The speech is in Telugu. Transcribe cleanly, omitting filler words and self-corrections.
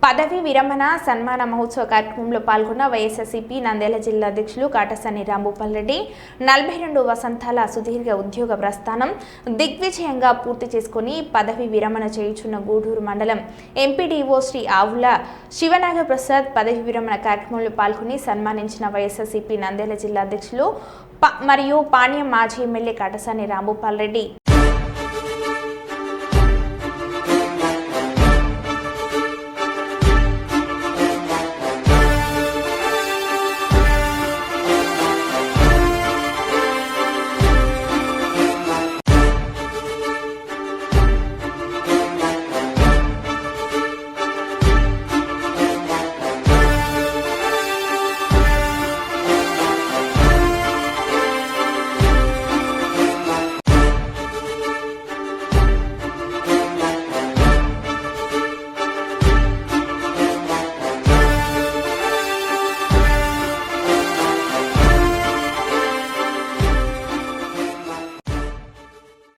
పదవి విరమణ సన్మాన మహోత్సవ కార్యక్రమంలో పాల్గొన్న వైఎస్ఆర్సీపీ నంద్యాల జిల్లా అధ్యక్షులు కాటసాని రాంభూపాల్ రెడ్డి 42 వసంతాల సుదీర్ఘ ఉద్యోగ ప్రస్థానం దిగ్విజయంగా పూర్తి చేసుకుని పదవి విరమణ చేయుచున్న గూడూరు మండలం ఎంపీడీఓ శ్రీ ఆవుల శివనాగ ప్రసాద్ పదవి విరమణ కార్యక్రమంలో పాల్గొని సన్మానించిన వైఎస్ఆర్సీపీ నంద్యాల జిల్లా అధ్యక్షులు మరియు పాణ్యం మాజీ ఎమ్మెల్యే కాటసాని రాంభూపాల్ రెడ్డి